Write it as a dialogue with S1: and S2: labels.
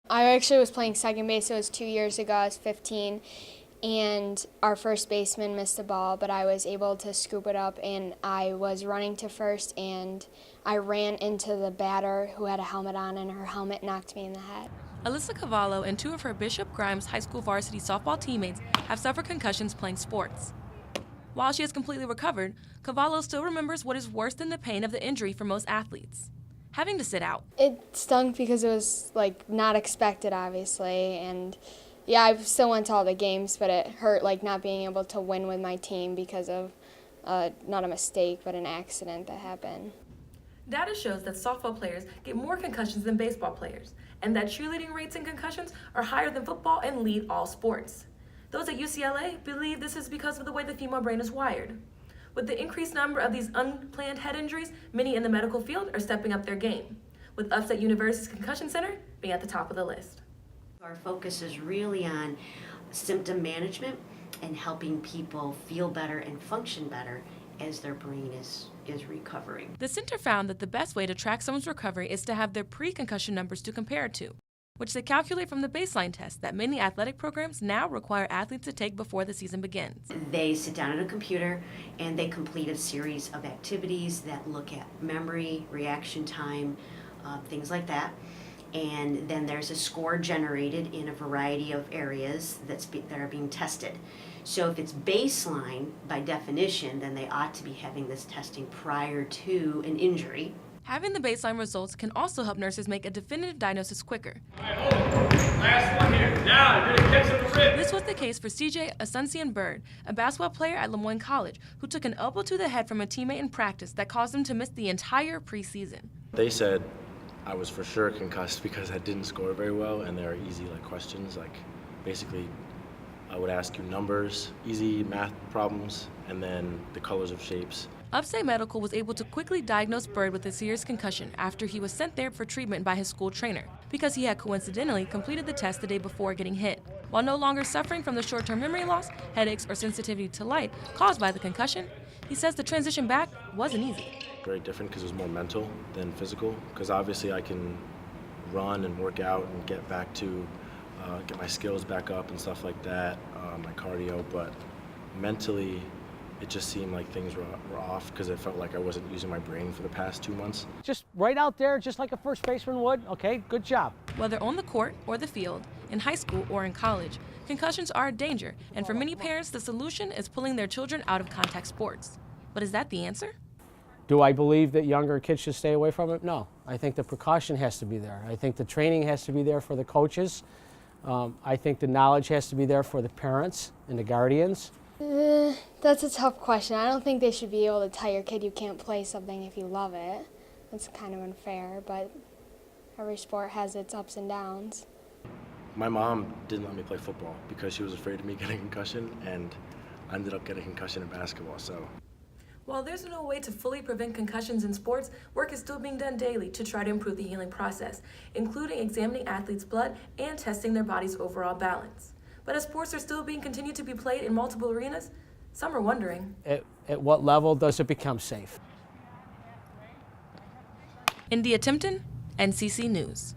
S1: I actually was playing second base. It was 2 years ago. I was 15, and our first baseman missed the ball, but I was able to scoop it up, and I was running to first, and I ran into the batter who had a helmet on, and her helmet knocked me in the head.
S2: Alyssa Cavallo and two of her Bishop Grimes High School varsity softball teammates have suffered concussions playing sports. While she has completely recovered, Cavallo still remembers what is worse than the pain of the injury for most athletes: having to sit out.
S1: It stunk because it was not expected, obviously, and yeah, I still went to all the games, but it hurt not being able to win with my team because of not a mistake, but an accident that happened.
S2: Data shows that softball players get more concussions than baseball players, and that cheerleading rates in concussions are higher than football and lead all sports. Those at UCLA believe this is because of the way the female brain is wired. With the increased number of these unplanned head injuries, many in the medical field are stepping up their game, with Upstate University's Concussion Center being at the top of the list.
S3: Our focus is really on symptom management and helping people feel better and function better as their brain is recovering.
S2: The center found that the best way to track someone's recovery is to have their pre-concussion numbers to compare it to, which they calculate from the baseline test that many athletic programs now require athletes to take before the season begins.
S3: They sit down at a computer and they complete a series of activities that look at memory, reaction time, things like that. And then there's a score generated in a variety of areas that are being tested. So if it's baseline, by definition, then they ought to be having this testing prior to an injury.
S2: Having the baseline results can also help nurses make a definitive diagnosis quicker.
S4: All right, hold it. Last one here. Now, you're gonna catch on the rib.
S2: This was the case for CJ Asuncion Bird, a basketball player at Lemoyne College, who took an elbow to the head from a teammate in practice that caused him to miss the entire preseason.
S5: They said I was for sure concussed because I didn't score very well, and there are easy questions, basically I would ask you numbers, easy math problems, and then the colors of shapes.
S2: Upstate Medical was able to quickly diagnose Bird with a serious concussion after he was sent there for treatment by his school trainer, because he had coincidentally completed the test the day before getting hit. While no longer suffering from the short-term memory loss, headaches, or sensitivity to light caused by the concussion, he says the transition back wasn't easy.
S5: Very different because it was more mental than physical, because obviously I can run and work out and get back to get my skills back up and stuff like that, my cardio, but mentally it just seemed like things were off because it felt like I wasn't using my brain for the past 2 months.
S6: Just right out there, just like a first baseman would. Okay, good job.
S2: Whether on the court or the field, in high school or in college, concussions are a danger, and for many parents, the solution is pulling their children out of contact sports. But is that the answer?
S6: Do I believe that younger kids should stay away from it? No. I think the precaution has to be there. I think the training has to be there for the coaches. I think the knowledge has to be there for the parents and the guardians.
S1: That's a tough question. I don't think they should be able to tell your kid you can't play something if you love it. That's kind of unfair, but every sport has its ups and downs.
S5: My mom didn't let me play football because she was afraid of me getting a concussion, and I ended up getting a concussion in basketball. So,
S2: while there's no way to fully prevent concussions in sports, work is still being done daily to try to improve the healing process, including examining athletes' blood and testing their body's overall balance. But as sports are still being continued to be played in multiple arenas, some are wondering,
S6: At what level does it become safe?
S2: India Timpton, NCC News.